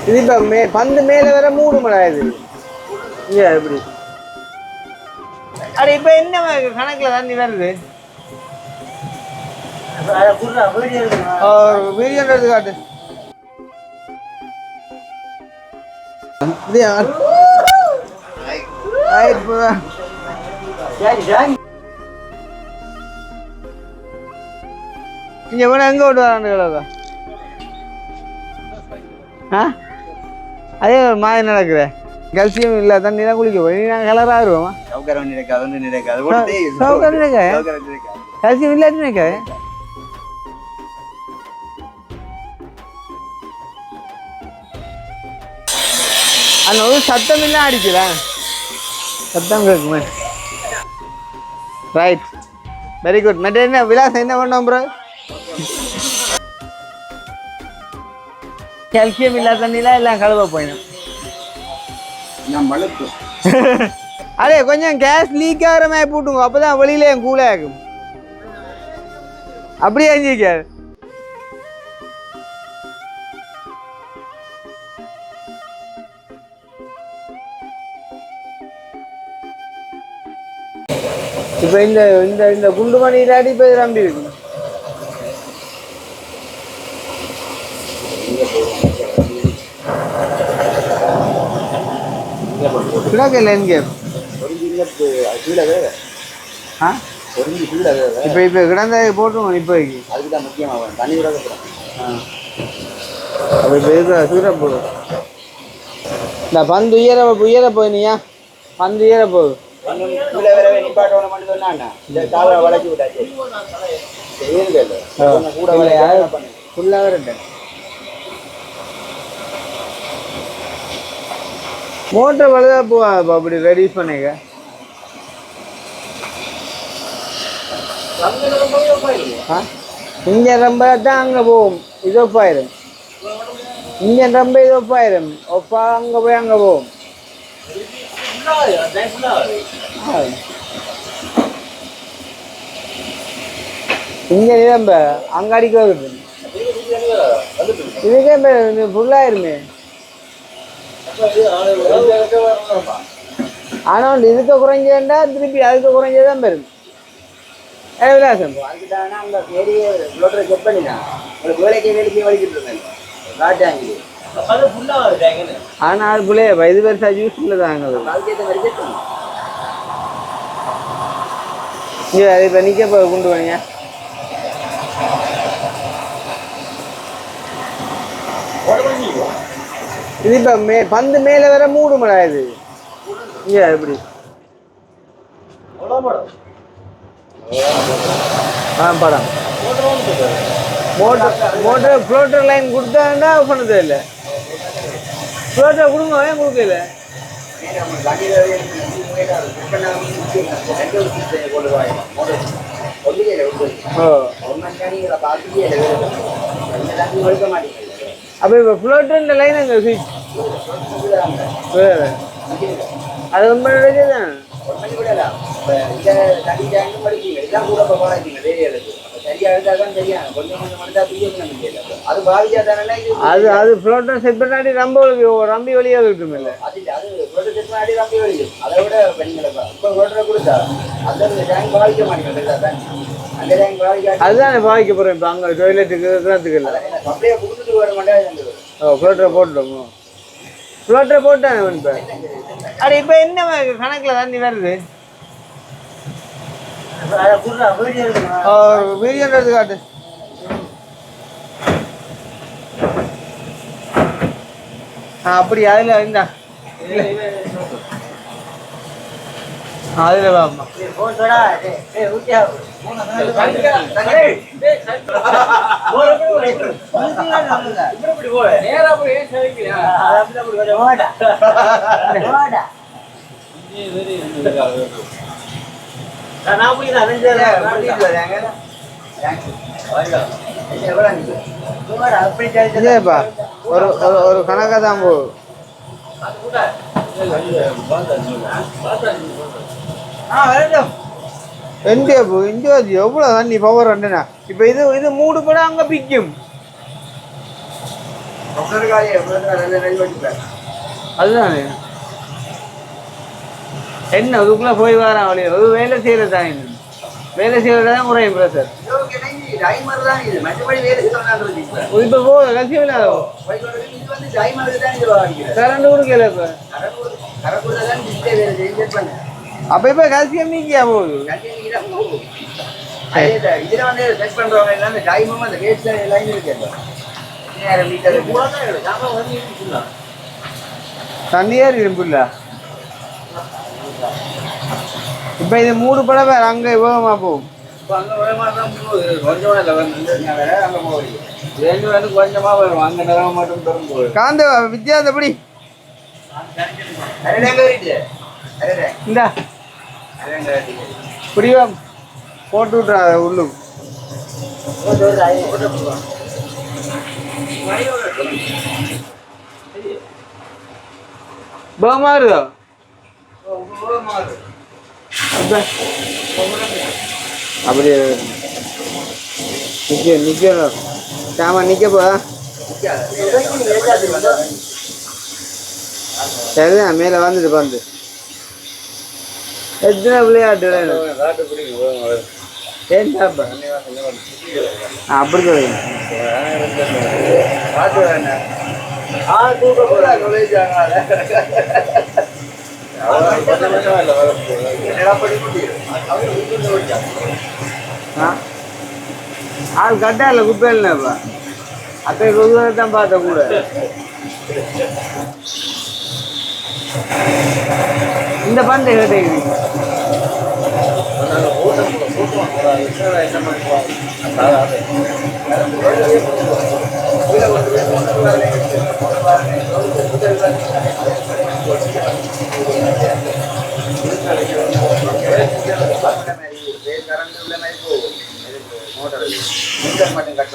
இது இப்போ பந்து மேலே வர மூடு மழை இது இங்கே எப்படி அட இப்போ என்ன கணக்கில் தண்ணி வருது வீடியோன்றது காட்டு இங்கே வேணா எங்கே விட்டு வராண்டுகளா அதே மாதிரி நடக்குற கல்சியம் இல்லை தண்ணி தான் குளிக்க போய் நாங்கள் கலராக வருவோமா கல்சியம் இல்லாட்டி நினைக்காது அந்த ஒரு சத்தம் இல்லை அடிக்கிறேன் சத்தம் கேட்குமே ரைட் வெரி குட் மற்ற என்ன விலாசம் என்ன பண்ணோம் ப்ரோ கால்சியம் இல்லாத தண்ணிலாம் எல்லாம் கழுவ போயிடும் அதே கொஞ்சம் கேஸ் லீக் ஆகிற மாதிரி போட்டுங்க அப்போதான் வெளியில என் கூலாக ஆகும் அப்படியே அஞ்சிக்காது இப்போ இந்த இந்த இந்த குண்டு மணி இல்லாட்டி இப்போ நம்பி இருக்கு கிடக்கல எங்கே இப்போ இப்போ கிடந்த போட்டுருவோம் இப்போதைக்கு அதுக்கு தான் முக்கியமாக தண்ணி விட அப்போ இப்போ இருக்கிற சூட போடும் இந்த பந்து உயர போயினியா பந்து உயர போகுது மோட்டர் வலுதா போவா அப்படி ரெடியூஸ் பண்ணிக்க இங்க ரொம்ப தான் அங்க போகும் இது ஒப்பாயிரும் இங்க ரொம்ப இது ஒப்பாயிரும் ஒப்பா அங்க போய் அங்க போகும் இங்க நிரம்ப அங்க அடிக்க வருது இதுக்கே ஃபுல்லாயிருமே ஆனா இதுக்கு குறைஞ்சா திருப்பி அதுக்கு குறைஞ்சதான் பெரும் விலாசம் ஆனா அது பிள்ளைய இது பெருசா யூஸ்ஃபுல்லு தாங்க இப்ப நிக்க கொண்டு வாங்க இது இப்ப பந்து மேல வர மூடு மழை இது எப்படி படம் மோட்டர் ஃப்ளோட்டர் லைன் கொடுத்தாண்டா பண்ணதே இல்லை ஃப்ளோட்டர் கொடுங்க ஏன் கொடுக்கல அப்போ இப்போ ஃப்ளோட்டர் லைன் அங்கே ஸ்விட்ச் அது ரொம்ப நடக்குதான் அது அது ஃப்ளோட்டர் செட் பண்ணாடி ரம்பி வழியா இருக்கும் இல்லை அதுதான் பாதிக்க போறேன் இப்போ அங்கே டொய்லெட்டுக்கு இருக்கிறதுக்கு இல்லை ஃப்ளோட்டரை போட்டுட்டோம் ஃப்ளோட்டரை போட்டானே இப்போ அட இப்போ என்ன கணக்கில் தண்ணி வருது வீடியோன்றது காட்டு அப்படி அதில் இருந்தா அதில் வாம்மா ஒரு கணக்காக தான் போகும் எங்கே போ இங்கே எவ்வளோ தண்ணி பவர் வந்தேண்ணா இப்போ இது மூடு படம் அங்கே பிக்கும் அதுதானே என்ன அதுக்குள்ள போய் வரான் வழி ஒரு வேலை செய்யறதா வேலை செய்யறதான் குறையும் பிரதர் இப்ப போ கட்சி கரண்ட் கொடுக்கல இப்ப அப்ப இப்ப கால்சியம் நீக்கியா போகுது இதுல வந்து செட் பண்றவங்க எல்லாம் டைமும் அந்த வேஸ்ட் லைன் இருக்கு தண்ணியே இருக்குல்ல இப்ப இது 3 படம் வேற அங்க வேகமா போகும் கொஞ்சமா வரும் அங்க நிறம மட்டும் காந்த வித்தியாசம் எப்படி இந்த புரியும் போட்டு விட்றா உள்ளு மாறுதா அப்படியே நிக்க சாமா நிக்க போ சரிதான் மேல வந்துட்டு வந்து எத்தனை விளையாட்டு அப்படி சொல்லுங்க ஆள் கட்டா இல்லை குப்பை இல்லைப்பா அத்தை தான் பார்த்த கூட இந்த பந்தை கேட்டீங்க மட்டும் கட்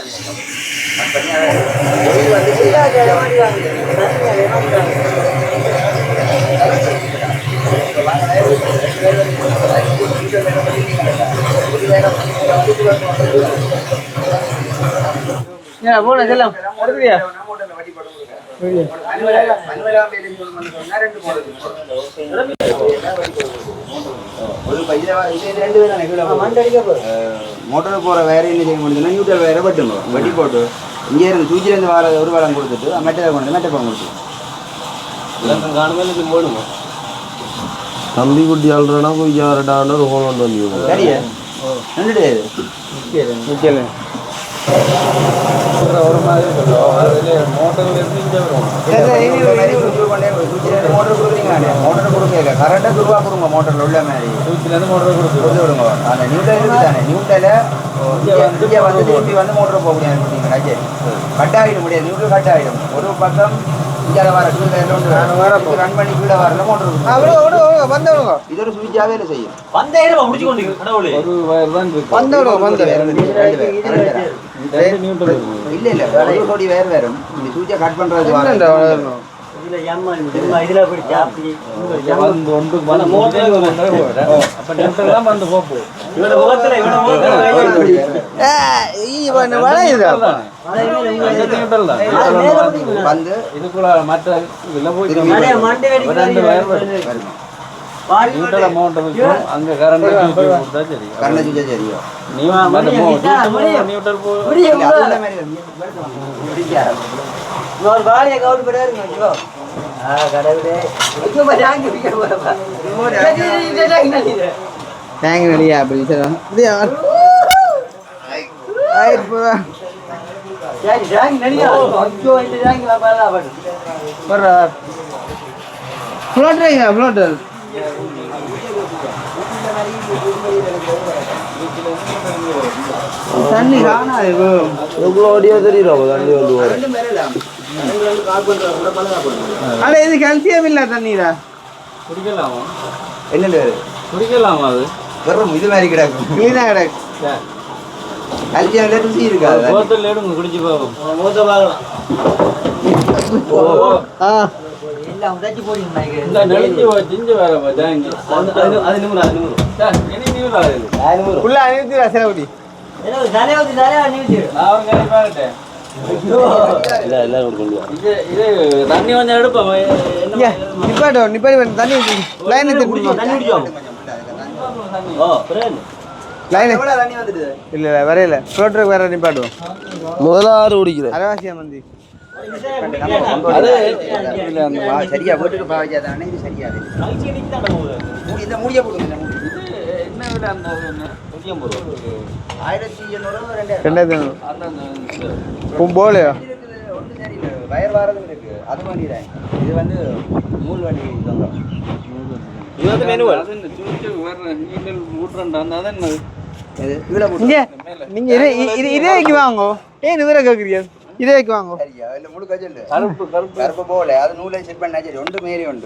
போன செல்லம் அடுத்தியா மோட்டர் போற வேற என்ன செய்ய முடியுதுன்னா நியூட்ரல் வேற பட்டுணும் வட்டி போட்டு இங்கே இருந்து சூச்சில இருந்து வர ஒரு வேலை கொடுத்துட்டு மெட்டை கொண்டு மெட்டை பழம் கொடுத்து காணுமே போடுங்க தம்பி குட்டி ஆள்றா போய் யாரடான்னு ஒரு ஹோன் கொண்டு வந்து சரியா நிக்கல ஒரு மாதிரி மோட்டர் கொடுக்க கரெக்டாக துருவா கொடுங்க மோட்டரில் உள்ள மாதிரி சூச்சிலேருந்து மோட்டர் கொடுத்து விடுங்க அந்த நியூட்டில் இருக்குதானே நியூட்டில் இங்கே வந்து திருப்பி வந்து மோட்டர் போக முடியாது சரி கட் ஆகிட முடியாது நியூட்டில் கட் ஆகிடும் ஒரு பக்கம் இங்கே வர ரன் பண்ணி கீழே வரல மோட்டர் இது ஒரு சுவிட்சாகவே இல்லை செய்யும் இல்லை இல்லை ஒரு கோடி வேறு வேறும் இந்த சுவிட்சை கட் பண்ணுறது அங்க கரண்ட் தண்ணி காணாது எவ்வளோ அடியா தெரியும் தண்ணி வந்து இது கல்சியம் இல்ல தண்ணீரா குடிக்கலாமா என்ன குடிக்கலாமா அது வெறும் இது மாதிரி கிடக்கும் கிளீனா கிடக்கு கல்சியம் ருசி இருக்காது போத்தல் எடுங்க குடிச்சு போகும் மூத்த பார்க்கலாம் எல்லாம் உடைச்சு போடுங்க இந்த நெளிச்சு செஞ்சு வரமா ஜாங்கி அது நிமிரா சார் என்ன நிமிரா இது 500 ஃபுல்லா 500 செலவுடி என்ன தலைவதி தலைவா நிமிரா நான் ஒரு கறி பாக்கட்டேன் தண்ணி கொஞ்சம் எடுப்போம். நிப்பாட்டு தண்ணி லைன் இல்ல வரையில ரோட்டருக்கு வேற நிப்பாட்டுவோம். முதலாறு குடிக்கிறேன் அரவாசியா மந்தி சரியா வீட்டுக்கு பாவச்சாதானே இது சரியா இந்த முடிய போடுங்க. என்ன விட அந்த 1800 போலையா வயர் வாரதும் இருக்கு. அது பண்ணிடுறேன். இது வந்து நூல் வண்டி நீங்க இதே வாங்க. ஏன் இவரை கேக்குறீங்க? இதே வாங்க. கருப்பு போல அது நூலை செட் பண்ணா சரி. ஒன்று மேரி உண்டு.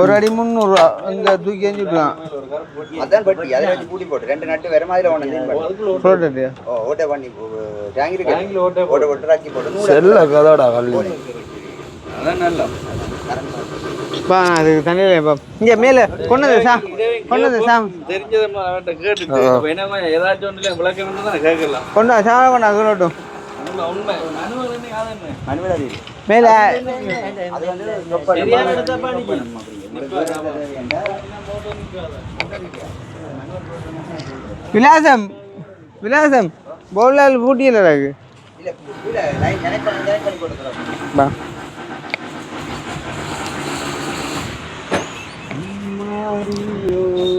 ஒரு அடி 300 இங்க தூக்கி எஞ்சிடலாம். அதான் பட்டி அதை வச்சு பூட்டி போட்டு 2 நட்டு வேற மாதிரி ஒன்று ஓட்டை பண்ணி டேங்கில் ஓட்டை போட்டு ராக்கி போட்டு செல்ல கதடா கல்லு. அதான் நல்லா அது தண்ணியில இங்க மேல கொண்டது சாம் தெரிஞ்சதை கேட்டுட்டு ஏதாச்சும் ஒன்றுல விளக்கம் தான் கேட்கலாம். கொண்டா சாம கொண்டா சொல்லட்டும். உண்மை மேல அது வந்து விலாசம் போலால் பூட்டியில் இருக்கு.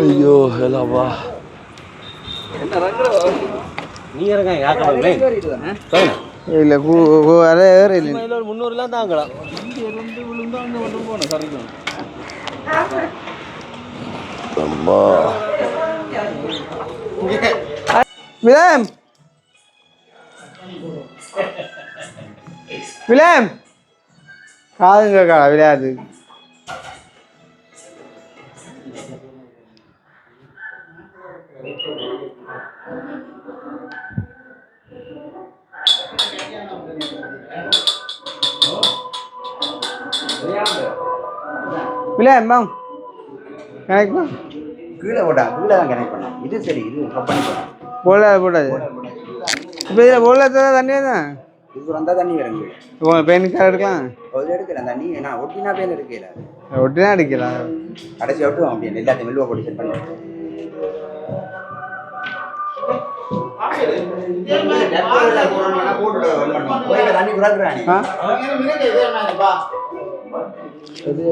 ஐயோ ஹலோவா நீங்க இருக்காங்க யாக்கவே இல்ல அரே இல்ல 300 தாங்கலாம். இங்க இருந்து விழுந்தா அங்க வந்து போணும் சரிக்கும். அம்மா விலம் காதுங்க விளையாது. கீழே போட்டான். கீழே தான் கனெக்ட் பண்ணான். இது சரி. இது போடாது. இப்போ இதில் போடல தண்ணியே தான். இது வந்தால் தண்ணி வருங்க. பெயின் கார் எடுக்கலாம். எடுக்கலாம் தண்ணி. நான் ஒட்டினா பெயின் எடுக்கல. ஒட்டினா அடிக்கலாம். கடைசி ஒட்டுவோம் அப்படின்னு எல்லாத்தையும் மெல்லுவா போட்டு செட் பண்ணி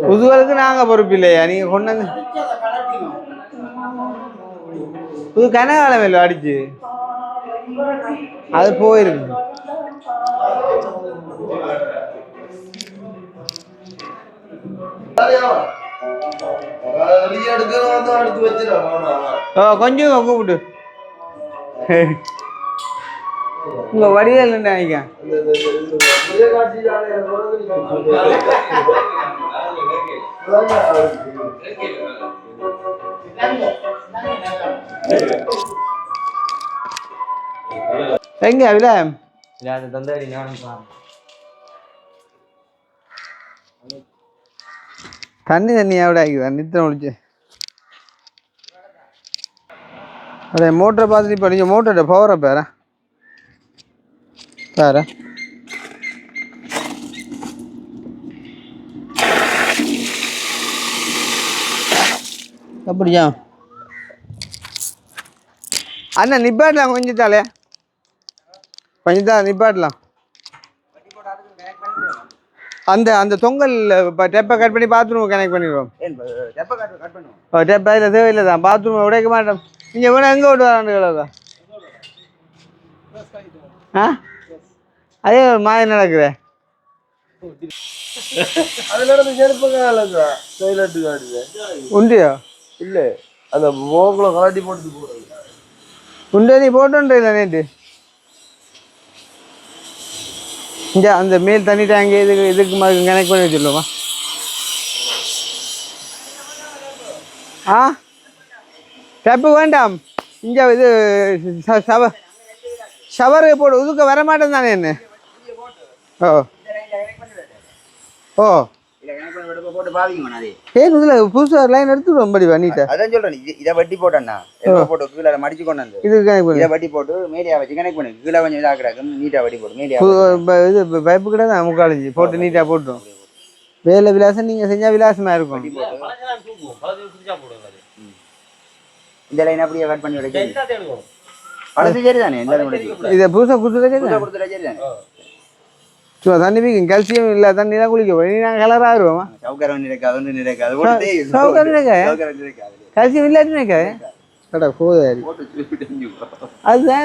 புதுவலுக்கு நாங்க பொறுப்பு இல்லையா? நீங்க கொண்டு புது கனகாலம் இல்லை அடிச்சு அது போயிருக்கு. கொஞ்சம் கூப்பிட்டு உங்க வடிவேல் நினைக்க எங்க விலம் தண்ணி எவ்வளோ ஆகிக்குதா நித்திரம் ஒழிச்சு. அதே மோட்டரை பார்த்துட்டு இப்போ நீங்கள் மோட்டரோட பவரை பேர அப்படியா அண்ணா நிப்பாட்டலாம் கொஞ்சத்தாலே நிப்பாட்டலாம். அந்த தொங்கல் டெப்பை கட் பண்ணி பாத்ரூம் கனெக்ட் பண்ணிடுவோம். டெப்பை இல்லை தேவையில்லை தான் பாத்ரூம் உடைக்க மாட்டோம். நீங்கள் வேணா எங்கே விட்டு வராண்டுகளா? ஆ அதே மாதிரி நடக்குற உண்டியா இல்லை அந்த மோக்குல கலாட்டி போட்டு போடுறது உண்டு. நீ போட்டோன்ற இல்லை நேற்று இங்கே அந்த மேல் தண்ணி டேங்கு இதுக்கு மாதிரி கனெக்ட் பண்ணி வச்சுருவோமா? ஆ டெப்பு வேண்டாம். இங்கே இது ஷவரு போடு இதுக்கு வர மாட்டேன் தானே என்ன? ஓ ஓ இல்ல கணக்கு பண்ணி எடுப்ப போட்டு பாவிங்க அதே ஏன் இதில் புதுசாக லைன் எடுத்துடுவோம் படி நீட்டா அதான் சொல்றேன் இதை வட்டி போட்டேன்னா எடுப்ப போட்டு கீழே மடிச்சு கொண்டு வந்து இது கணக்கு பண்ணி இதை வட்டி போட்டு மேடியா வச்சு கணக்கு பண்ணு கீழே கொஞ்சம் இதாக்குறாங்க நீட்டா வட்டி போட்டு மேடியா இது பைப்பு கூட தான் முக்காலஞ்சி போட்டு நீட்டாக போட்டோம் வேலை விலாசம் நீங்கள் செஞ்சால் விலாசமாக இருக்கும் இந்த லைன் அப்படியே கட் பண்ணி விட பழசு சரி தானே இதை புதுசாக கொடுத்துட்டா கொடுத்துட்டா சரி தானே சும்மா தண்ணி பிடிக்கும் கல்சியம் இல்லை தண்ணி தான் குளிக்க போய் நாங்கள் கலராக ஆயிடுவோமா சவுக்கரம் நினைக்காது நினைக்காது சவுக்கரம் கல்சியம் இல்லாட்டி நினைக்காது கடா போதாரி அதுதான்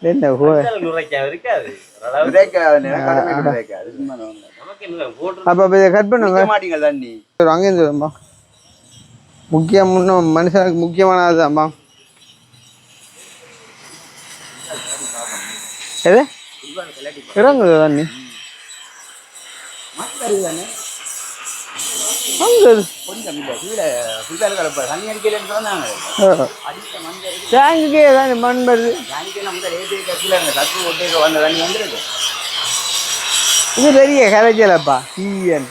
என்ன அப்போ இதை கட் பண்ணுங்க மாட்டீங்க தண்ணி அங்கேருந்து வரும்பா முக்கியம் இன்னும் மனுஷனுக்கு முக்கியமானதுதான்ப்பா எது இறங்குது தண்ணி டேங்குக்கே தானே மண் வருது இது பெரிய கரைச்சலப்பா ஈயன்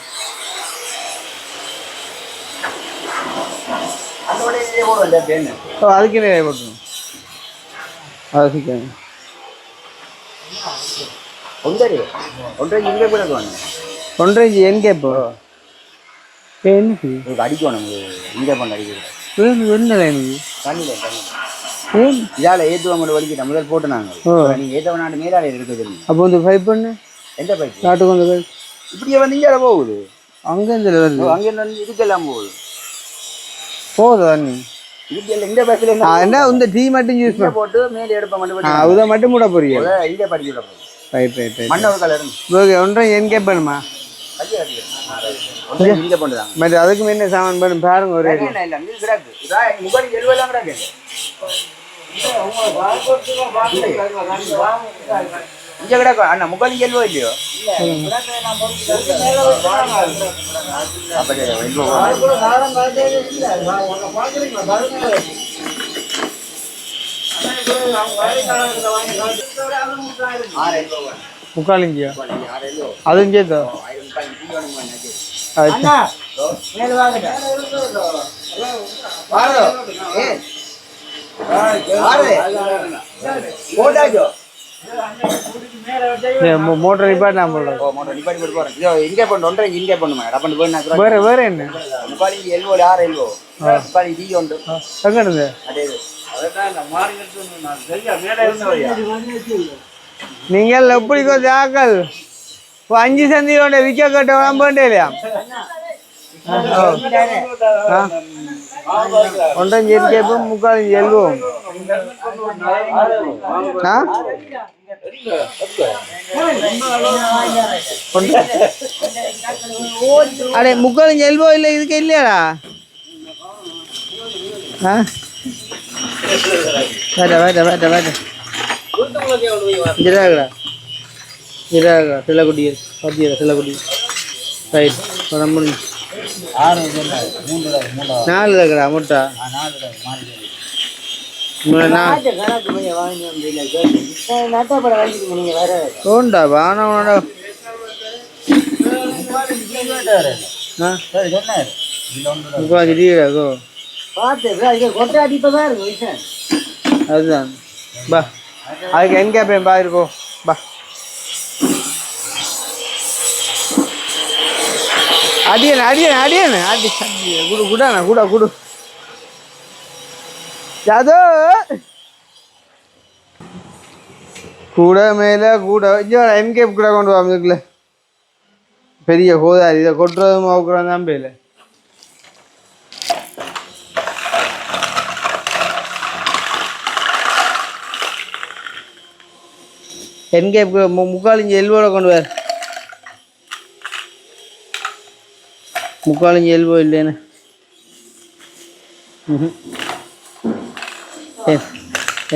அதுக்கு நிறைய போட்டணும் அது சிக்கன் ஒன்றரை என் கேப்போ என்ன அடிக்கணும் இங்கே பண்ண அடிக்கிறது என்ன எனக்கு இதால ஏற்றுவாங்க வலிக்கிட்ட முதல் போட்டு நாங்கள் நீங்க ஏற்றவனாண்டு மேலால இருக்குது அப்போ இந்த பைப் பண்ணு எந்த பைப் நாட்டுக்கு வந்து பைப் இப்படியே வந்து இங்கே போகுது அங்கேருந்து வருது அங்கே இதுக்கெல்லாம் போகுது தண்ணி இதுக்கு இந்த பைப்பில் என்ன இந்த டீ மட்டும் யூஸ் பண்ண போட்டு மேலே எடுப்ப மட்டும் அதை மட்டும் மூட போறீங்க இங்கே படிச்சு விட போகுது ரைட் ரைட் ரைட் மண்ணோட கலர் ஓகே ஒன்றை என் கேட்பணுமா இங்கே பண்ணுறாங்க மற்ற அதுக்கு முன்ன சாமான் பண்ணு பாருங்க ஒரு இல்லை கிடக்கு முகல் எழுவெல்லாம் கிடக்கு இங்கே கிடக்கும் அண்ணா முகல் எழுவோ இல்லையோ முக்காலிஞ்சியா அதுவும் சேர்த்தா மோட்டர் ரிப்பேர் நான் இங்கே பண்ணு ஒன்றரை இங்கே பண்ணுமா டப்பண்டு போய் வேற வேற என்ன முக்காலி எல்வோ ஆறு எல்வோ முக்காலி டீ உண்டு எங்கே அதே நீங்கள் எப்படி ஆக்கள் 5 சந்தியோட விற்க கட்ட வேண்டே இல்லையா ஒன்றரை கேட்போம் முக்கால் எழுவோம் அடே முக்கால் எழுவோ இல்லை இதுக்கு இல்லையாடா வேட்ட சிலக்குடி பத்தியா சிலக்குடி ரைட் நம்ம 4 இருக்குடா முட்டை உண்டா வானோட அதுதான் பா அதுக்கு என் கேப்பேன் பா இருக்கோ பா அடியன அடியன அடியன அடி குடு குடாண்ணா கூட குடு ஜாதோ கூட மேலே கூட என்கேப் கூட கொண்டு வந்துக்கல பெரிய கோதாரி இதை கொட்டுறதும் அவுக்குறோம் நம்பையில் என்கேப் முக்காலிஞ்சி எல்வோட கொண்டு வர முக்காலிஞ்சி எல்வோ இல்லைன்னு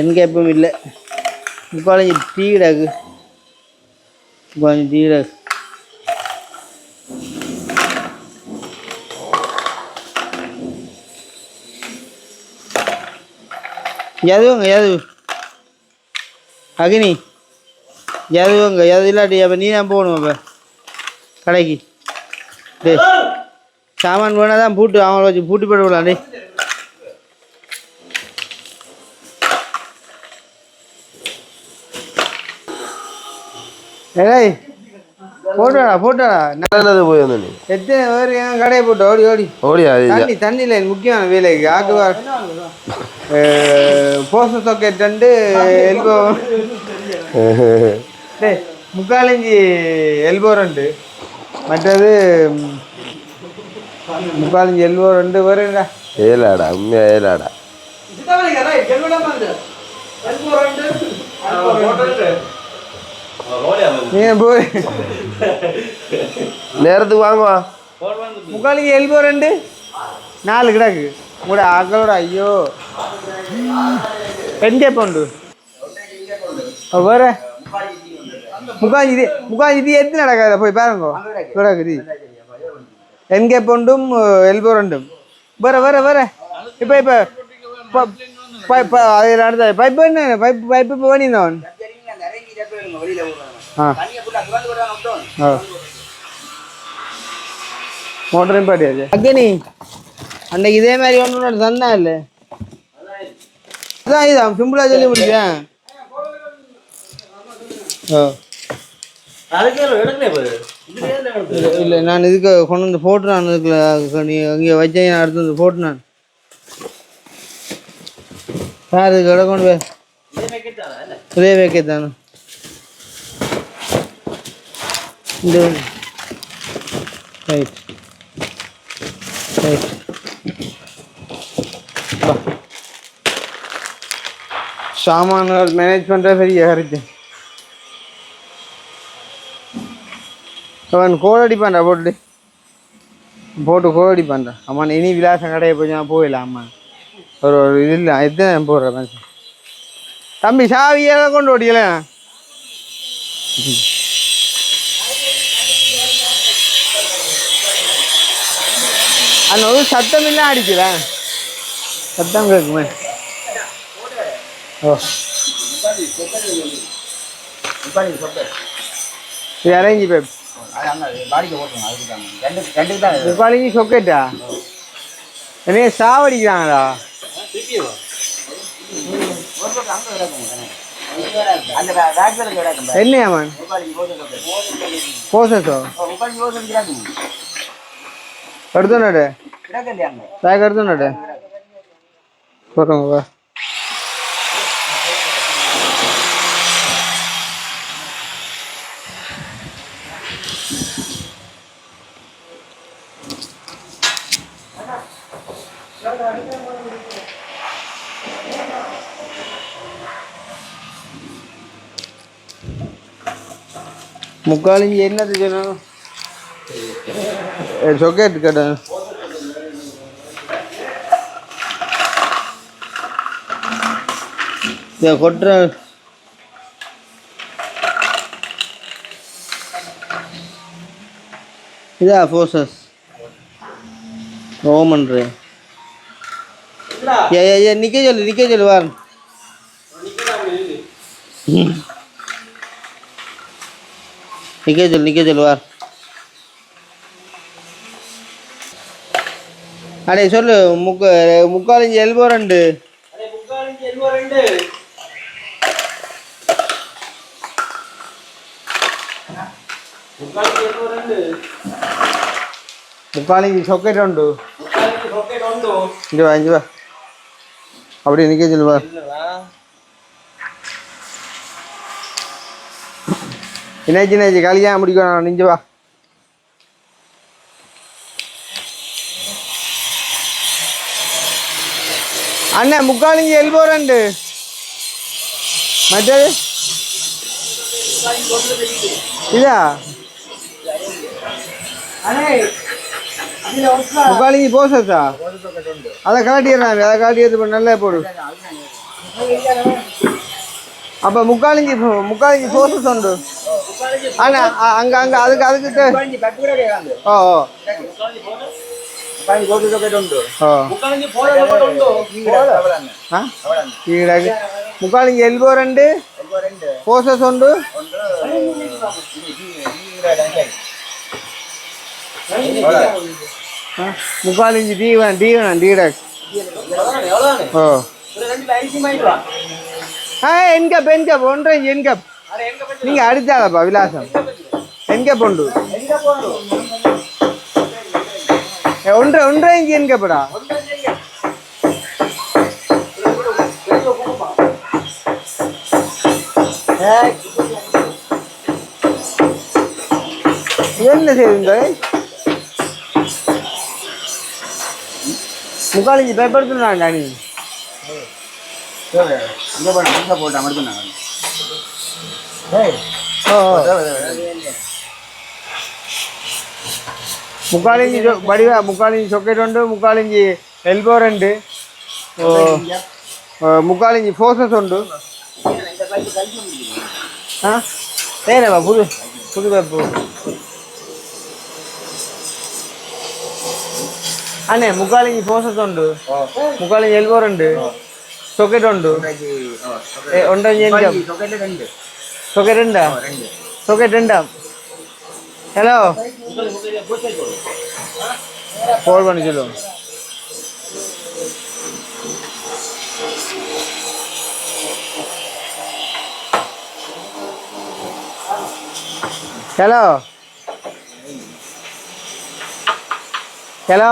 என்கேப்பும் இல்லை முக்காலிஞ்சி டீடாக்கு முக்காலிஞ்சி டீடாக்கு எதுவுங்க எது அக்னி எதுவுங்க எது இல்லாட்டி அப்போ நீ தான் போகணும் அப்போ கடைக்கு டேய் சாமான் வேணா தான் பூட்டு அவங்கள வச்சு பூட்டி போட்டு விடலாம் டேய் ஏய் போட்டோடா நல்லது போய் வந்து நீ எத்தனை பேர் என் கடையை போட்டு ஓடியா தண்ணியில் முக்கியமான வேலைக்கு ஆக்குவார் போஸ்ட் சாக்கெட் ரெண்டு எல்போ டேய் 3/4 இன்ச்சு எல்போ ரெண்டு மற்றது 3/4 இன்ச்சு எல்போ ரெண்டு வருடா ஏலாடா உண்மையா ஏலாடா போய் நேரத்துக்கு வாங்குவா 3/4 இன்ச்சு எல்போ ரெண்டு 4 கிடக்கு கூட ஆக்களோட ஐயோ எங்கே போண்டு வேற 3/4 இது எத்தனை நடக்காத போய் பாருங்க கிடக்குது எங்கே போண்டும் எல்போ ரெண்டும் வேற இப்போ அது அடுத்த பைப்பு என்ன பைப்பு இப்போ பண்ணியிருந்தவன் மோட்டரையும் பாட்டியாச்சு அக்கனி அன்னைக்கு இதே மாதிரி ஒன்று தந்தா இல்லை அதான் இதான் சிம்பிளாக சொல்லி முடிச்சேன் இல்லை நான் இதுக்கு கொண்டு வந்து போட்டு நான் இதுக்குள்ள நீ அங்கே வச்சேன் நான் அடுத்து வந்து போட்டு நான் யார் இதுக்கு இடம் கொண்டு போய் இதே வைக்கத்தானே இந்த ரைட் சாமான்கள் மேனேஜ் பண்ணுற பெரிய கருத்து அவன் கோலடிப்பான்டா போட்டு கோலடிப்பான்டா அம்மா இனி விலாசம் கடையை போய் நான் போயிடலாம் அம்மா ஒரு இது இல்லை எத்தனை போடுற மனுஷன் தம்பி சாவியெல்லாம் கொண்டு ஓடிக்கல அந்த ஒரு சத்தம் இல்லை அடிக்கிறேன் சத்தம் கேட்குமே ஓ இது அரேஞ்சி பேப் முக்காலிஞ்சி சொக்கேட்டா என்னைய சாவடிக்கிறாங்களா என்னையாமன் போசோ கடுத்துனாடு சாய் கடுத்துனாடு போகிறோங்க வா முக்காலிஞ்சி என்னது சொன்னோம் சொக்கேட் கடை கொட்டுற இதா ஃபோர்ஸஸ் ஓமன்றே ஏ நிற்க சொல்லு வார் நிற்க சொல்லு வார் அடே சொல்லு முக்காலிஞ்சி எல்போ ரெண்டு முக்காலிஞ்சி சொக்கெட் உண்டு இங்கே வா இங்கே வா அப்படி நிற்க சொல்லுவா என்னாச்சு கல்யாணம் முடிக்கணும் நிஞ்சு வா அண்ணா முக்காலிஞ்சி எல்போ ரெண்டு மற்றது இதா முக்காலிஞ்சி போசா அதை காட்டிடுறாங்க அதை காட்டி எடுத்து நல்லா போடு அப்போ முக்காலிஞ்சி போசஸ் உண்டு அண்ணா அங்கே அதுக்கு ஓ முக்காலிஞ்சி எல்போ ரெண்டு போசஸ் உண்டு முக்கால் இஞ்சி டீ வேணும் டீடாக்ஸ் ஓ என்கப் ஒன்றரை இஞ்சி என்கப் நீங்கள் அடித்தாளப்பா விலாசம் என்கப் உண்டு ஒன்றரை இஞ்சி என்கப்படா என்ன செய்வீங்க முக்கால் இஞ்சி பேப்பர் எடுத்துனாண்டா நீ இங்கே போட்டேன் போட்டேன் மட்டும் முக்காலிஞ்சி வடிவா முக்காலிஞ்சி சொக்கெட் உண்டு முக்காலிஞ்சி எல்போ ரெண்டு முக்காலிஞ்சி ஃபோர்ஸஸ் உண்டு ஆ ஏனப்பா புது பேப்பு அண்ணே முக்காலிஞ்சி ஃபோர்ஸஸ் உண்டு முக்காலிஞ்சி எல்போ ரெண்டு சொக்கெட் உண்டு சொக்கெட் ரெண்டா சொக்கெட் ரெண்டா ஹலோ கால் பண்ணி சொல்லுவோம் ஹலோ ஹலோ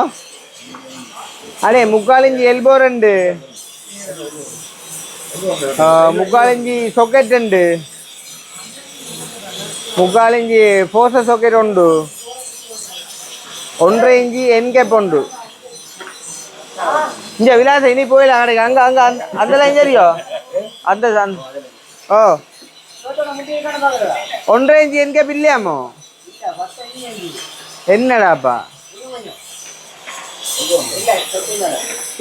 அடே முக்காலிஞ்சி எல்போ ரெண்டு முக்காலிஞ்சி சொக்கெட் ரெண்டு முக்காலிஞ்சி ஃபோர்ஸ சொக்கெட் உண்டு ஒன்றரை இஞ்சி என்கேப் உண்டு இங்க விலாசம் இனி போயிடலாம் கிடைக்கும் அங்கே அங்கே அந்த லைன் சரியோ அந்த ஓ ஒன்றரை இஞ்சி என்கேப் இல்லையாமோ என்னடாப்பா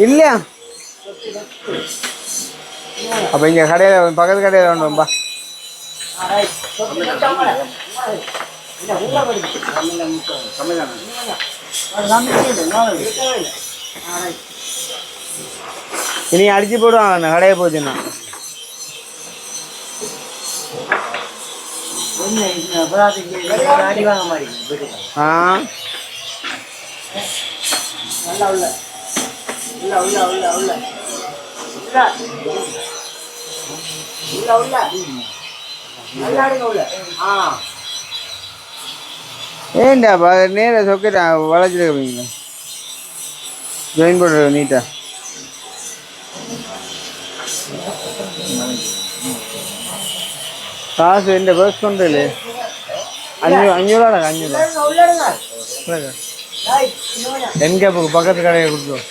இல்லையா அப்போ இங்கே கடையில் பக்கத்து கடையில் வேண்டும்பா இனி அடிச்சு போடுவாங்க கடையை போச்சுன்னா ஆ ஏண்டாப்பா நேர சொக்கெட் வளைச்சிருக்கீங்க ஜாயின் பண்ணுற நீட்டா காசு எந்த பஸ் கொண்டு அஞ்சூறுவாடா 500 எங்கே பக்கத்து கடையை கொடுத்தோம்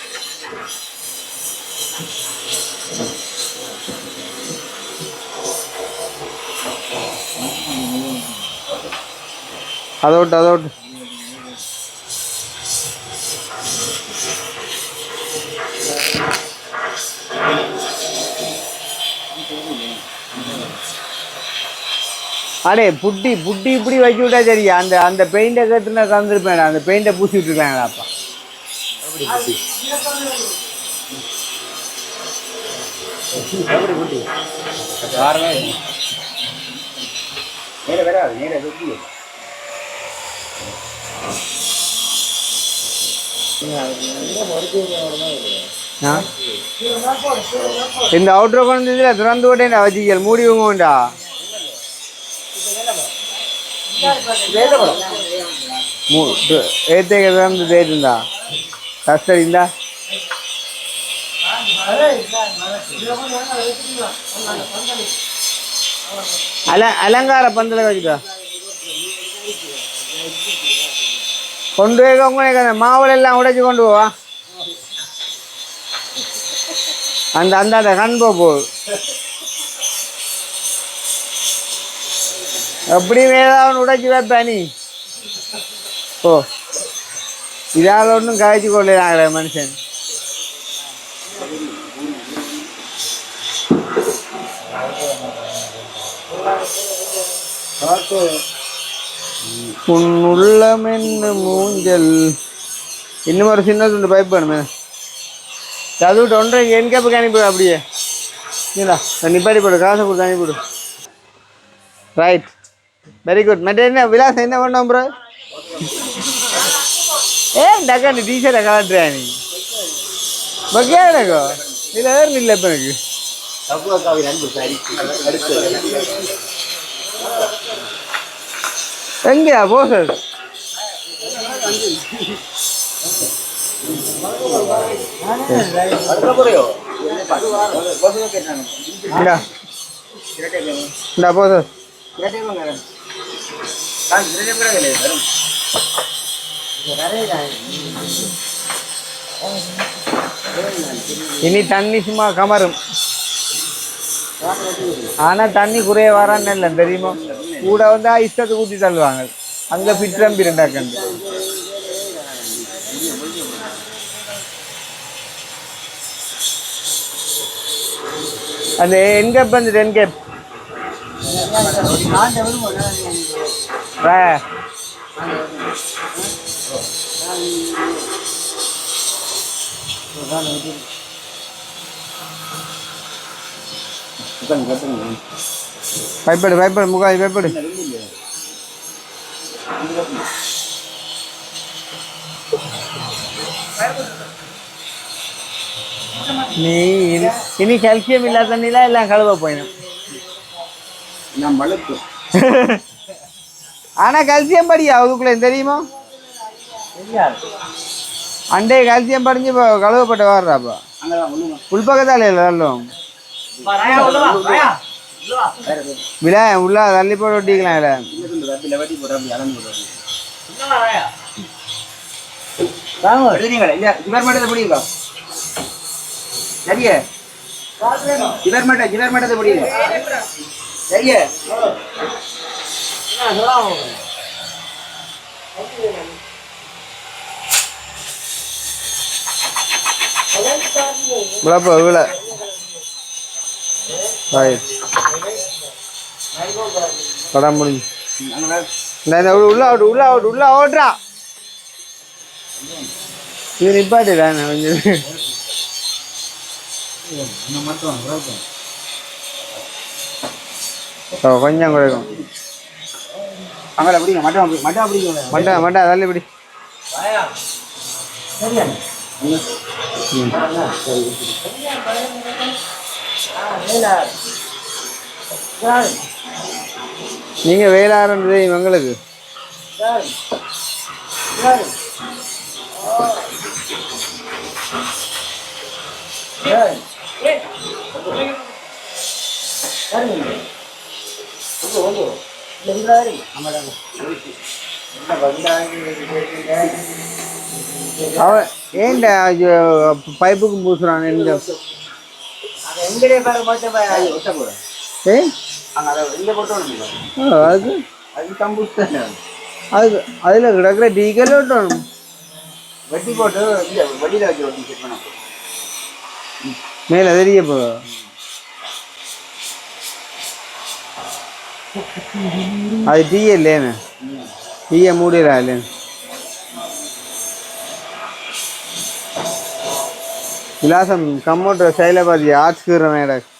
அதோட்டு அடே புட்டி இப்படி வச்சு விட்டா சரியா அந்த பெயிண்டை கற்றுனா கலந்துருப்பேன் அந்த பெயிண்டை பூசி விட்டுருக்காங்களாப்பா இந்த அவுட்ரு கொண்டு திறந்து விட்டேன் வச்சிக்கல் மூடி உங்கண்டா ஏத்தேக்க திறந்து தேய்ட்டுண்டா கஷ்டம்டா அலங்கார பந்தல வச்சுக்கா கொண்டு போய் உங்க மாவுளை எல்லாம் உடைச்சு கொண்டு போவா அந்த கண் போகுது எப்படியும் ஏதாவது உடைச்சி வைப்ப நீ ஓ இதால் ஒன்றும் கழிச்சு கொள்ளாங்களே மனுஷன் உள்ளம் என்ன மூஞ்சல் இன்னும் ஒரு சின்ன துண்டு பைப் வேணுமே அது விட்டு ஒன்றரை என்கேப்புக்கு அனுப்பிவிடு அப்படியே இல்லா நிப்பாடி போடு காசை கொடுத்து அனுப்பிவிடு ரைட் வெரி குட் மற்ற என்ன விலாசம் என்ன பண்ணோம் ப்ரோ டக்கா நீ டீஷர்ட்டை கலட்டுறியா நீ பக்கியா எனக்கோ இதில் வேறு இல்லை இப்போ எனக்கு எங்கேயா போசஸ் இந்தா போசஸ் இனி தண்ணி சும்மா கமரும் ஆனா தண்ணி குறைய வரான்னு இல்லை தெரியுமா கூட வந்து இஷ்டத்துக்கு ஊற்றி தள்ளுவாங்க அங்க பிட்ரம்பி ரெண்டாக்கண்டு அந்த என்கேப் வந்துட்டு என்கேப் பயப்படு பயப்படு முகாய் பயப்படு நீ இனி கால்சியம் இல்லாத தண்ணிலாம் எல்லாம் கழுவ போயிடும் ஆனா கால்சியம் படியா அதுக்குள்ள தெரியுமா அண்டே கால்சியம் படிஞ்சு இப்போ கழுவப்பட்ட வர்றாப்பா உள்பக்கத்தால இல்லை நல்லோம் விழா உள்ள தள்ளி போட்டு ஒட்டிக்கலாம் இல்லை சரியே இவர் மட்டும் முடியுங்க சரியே விழப்பா விழ படம் முடிஞ்சு உள்ள அவுட் உள்ள அவுட் உள்ள ஓடுறா இது நிப்பாட்டு தானே கொஞ்சம் குறைக்கும் அங்கே பிடிங்க மட்டும் மட்டும் பிடிங்க மட்டா மட்டா தள்ளி பிடி நீங்க வேளாறு எங்களுக்கு அவன் ஏன்டா பைப்புக்கு பூசுறான் அது அதுல கிடக்குற டீக்கல் ஓட்டணும் வட்டி போட்டு வட்டியில் வச்சு ஓட்டி செட் பண்ண மேல தெரிய போ அது டீ இல்லைன்னு டீயை மூடிடா இல்லைன்னு விலாசம் கம்மோட்ட சைலபாதி ஆச்சுக்கிறேன் எனக்கு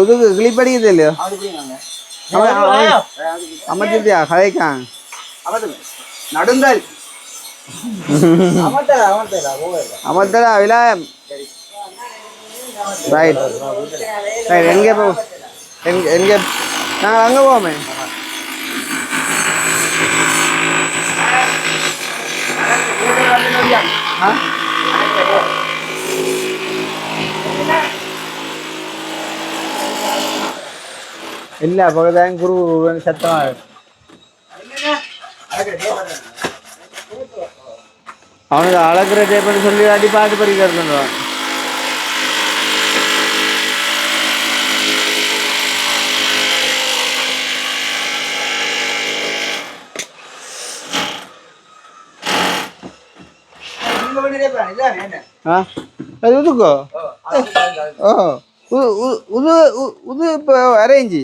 இதுக்கு கிளிப்படிக்கிறது இல்லையோ அமர்த்தியா கதைக்கான் நடுங்கள் அமர்த்தடா விலாயம் ரைட் ரைட் எங்கே போ எங்கே நாங்கள் அங்கே போவோமே இல்லை பக்கத்தான் குரு சத்தமாக அவனுக்கு அழகுற டேப்னு சொல்லி அடி பாட்டு பறிக்கிறது அது உதுக்கோ ஓ உது இப்போ அரேஞ்சு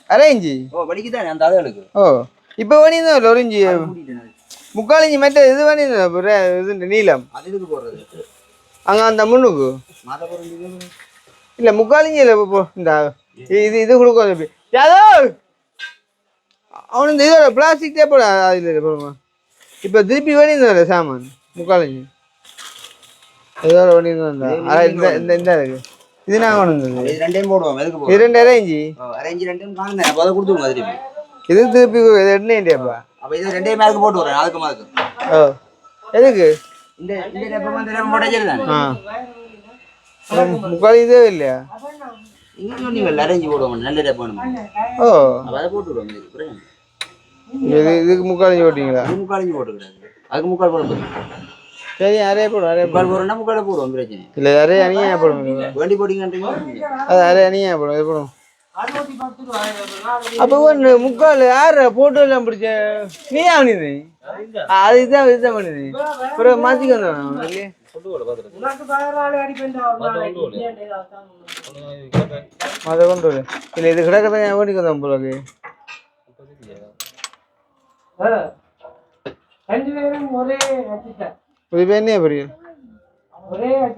அரேஞ்சு ஓ படிக்குதானே அந்த அதுகளுக்கு ஓ இப்போ வேணிதான் ஒரிஞ்சு முக்காலிஞ்சி மெட்ட இது வேணிதான் இது நீளம் அது இதுக்கு போடுறது அங்கே அந்த முன்னுக்கு இல்லை முக்காலிஞ்சி இல்லை இப்போ இந்த இது கொடுக்கும் யாதவ் அவனு இந்த இதோட பிளாஸ்டிக் டேப்போட அதில் போடுமா இப்போ திருப்பி வேணியிருந்தாரு சாமான் முக்காலஞ்சி இதோட வேணியிருந்தா இந்த இருக்கு இது நாங்கள் கொண்டு வந்தது இது ரெண்டையும் போடுவோம் எதுக்கு இது 2 அரேஞ்சி ரெண்டையும் காணுங்க அப்போ அதை கொடுத்துருங்க திருப்பி இது திருப்பி இது எண்ணெய்ண்டியாப்பா அப்போ இது ரெண்டையும் மேலுக்கு போட்டு விட்றேன் அதுக்கு மாதிரி ஓ எதுக்கு இந்த டேப்பை வந்து டேப்பை போட்டால் சரி தானே முக்கால் இதே இல்லையா இங்கே சொன்னீங்க அரேஞ்சி போடுவோம் நல்ல டேப் வேணும் ஓ அப்போ அதை போட்டு விடுவோம் இதுக்கு முக்காலஞ்சி போட்டிங்களா அது முக்காலஞ்சி போட்டுக்கிறாங்க அதுக்கு முக்கால் போட போதும் சரி அரையே போடும் அரையே முக்கால் போடுறோம்னா முக்கால் போடுவோம் பிரச்சனை இல்லை அரையே அணியாக போடும் வேண்டி போட்டிங்கன்றீங்க அது அரையே அணியாக போடும் இது போடும் அப்போ ஒன்று முக்கால் யார் போட்டோ எல்லாம் பிடிச்ச நீ ஆகுனது அது இதுதான் பண்ணுது ஒரு மாற்றிக்கு வந்தான் இல்லையே அதை கொண்டு வரு இல்லை இது கிடக்கிறத என் வேண்டிக்கு வந்தான் போலக்கு இது பேர் என்ன பெரிய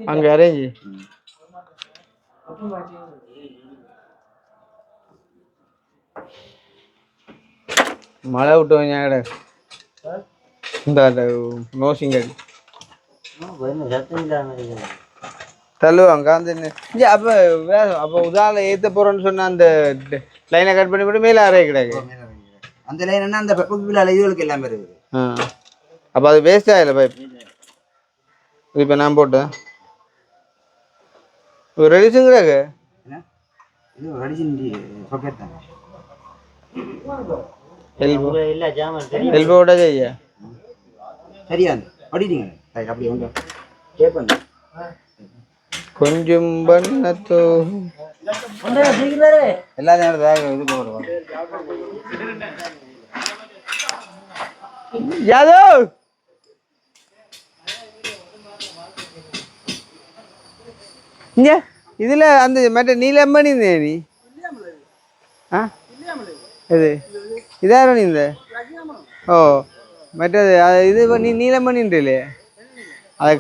அங்கே அரேஞ்சி மழை விட்டு ஞாயிட இந்த நோசிங்கடி தள்ளுவாங்க அந்த அப்போ உதாரணம் ஏற்ற போகிறோன்னு சொன்னால் அந்த லைனை கட் பண்ணி போட்டு மேலே அறைய கிடையாது அந்த லைன் என்ன அந்த பெப்பர் பில்லால இதுகளுக்கு எல்லாமே இருக்குது அப்போ அது வேஸ்ட் ஆகலை பைப் இப்போ நான் போட்டேன் ஒரு ரெடிஸுங்கிறாங்க இது ரெடிஷன் பாக்கெட் தான் எல்போ விட செய்ய சரியா படிட்டீங்க அப்படி உங்க கேட்பேன் கொஞ்சம் பண்ணத்தோ எல்லா நேரத்தில் இது போடுவோம் யாதவ் இங்க இதுல அந்த மற்ற நீலம்மணி நீ ஆ இது இதார நீ இந்த ஓ மற்றது இது நீ நீலம்மணின்றே அது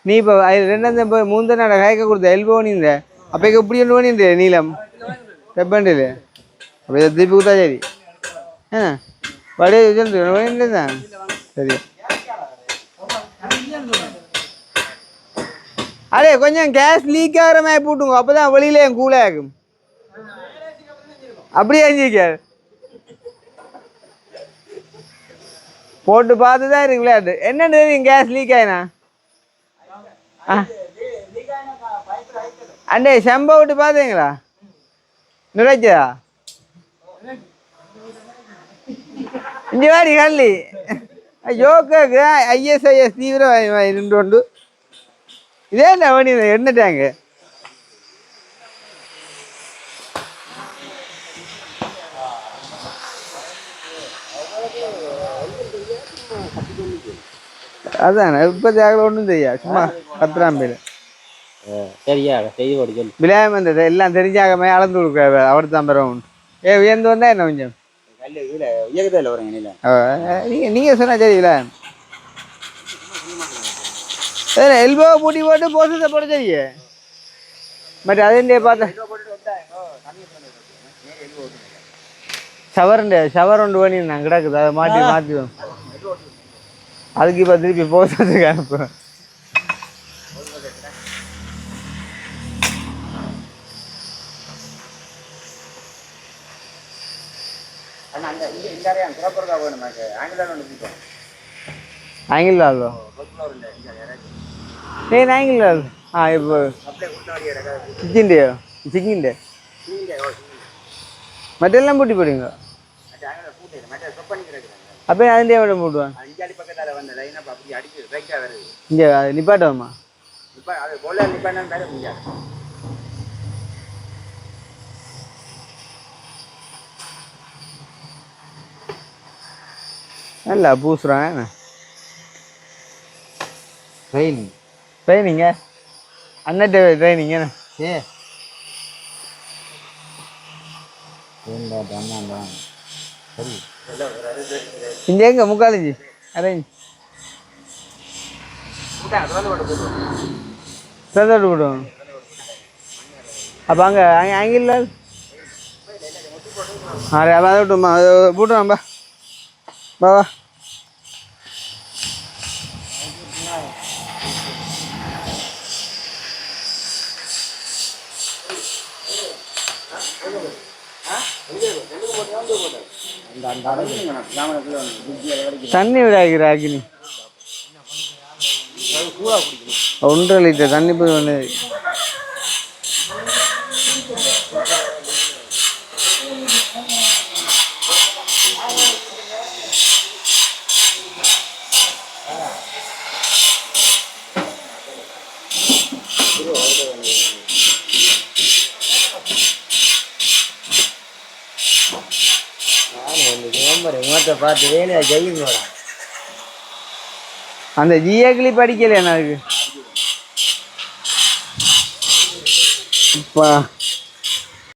நீ இப்போ ரெண்டாவது இப்போ மூந்த நாட காய்க்க கொடுத்த எல்போ நீந்த அப்போ இப்படி ஒன்று பண்ணின்றே நீளம் செப்பண்டில் அப்போ இதை திருப்பி கொடுத்தா சரி ஆ வடிய சொல்லிட்டு தான் சரி அடே கொஞ்சம் கேஸ் லீக் ஆகிற மாதிரி போட்டுங்க அப்போ தான் வெளியில என் கூலாக இருக்கும் அப்படியே அஞ்சிக்காது போட்டு பார்த்து தான் இருக்கு விளையாட்டு என்னன்னு தெரியும் கேஸ் லீக் ஆயினா அண்டே செம்ப விட்டு பார்த்தீங்களா நிறைச்சதா இங்கே வாடி கல்லி யோகாக்கு ஐஎஸ்ஐஎஸ் தீவிரம் இருண்டு இதே இல்லை வண்டி என்ன டேங்கு அதான் இப்போ தேவை ஒன்றும் தெரியா சும்மா 10 பேர் சரியா செய்தி போட்டு சொல்லு விளையாம இருந்தது எல்லாம் தெரிஞ்சாகமே அளந்து கொடுக்க அவர் தான் பெறவும் உயர்ந்து வந்தா என்ன கொஞ்சம் நீங்கள் சொன்னா சரி விளையாம் எல்போ பூட்டி போட்டு போசத்தை போட சரியே பட் அதே பார்த்தா ஷவர் ஒன்று பண்ணி நான் கிடக்குது அதை மாற்றிடுவோம் அதுக்கு இப்போ திருப்பி போசத்துக்கு அனுப்புவேன் ஆங்கில నేను ఆంగిల్ ఇప్పుడు చిక్కిండే చిక్కిండే மற்றெல்லாம் பூட்டி போடுங்க அப்போ அதிൻ്റെ எவ்வளோ போட்டுவான் இங்கே நிப்பாட்டோம்மா நல்லா பூசுறான் என்ன ட்ரைனிங்க அண்ணன் ட்ரைனிங்க சரி இங்கே எங்க முக்காலஞ்சி அரேஞ்ச் தந்தோடு போடுவோம் அப்போ அங்கே ஆங்கில அரே அதை விட்டுமா அது போட்டுவான் பா வா வா தண்ணி விடாகிற அக்னி 1.5 லிட்டர் தண்ணி போய் ஒன்று பார்த்து வேலையா ஜெயிங்க அந்த ஜிஏக்களி படிக்கல எனக்கு இப்போ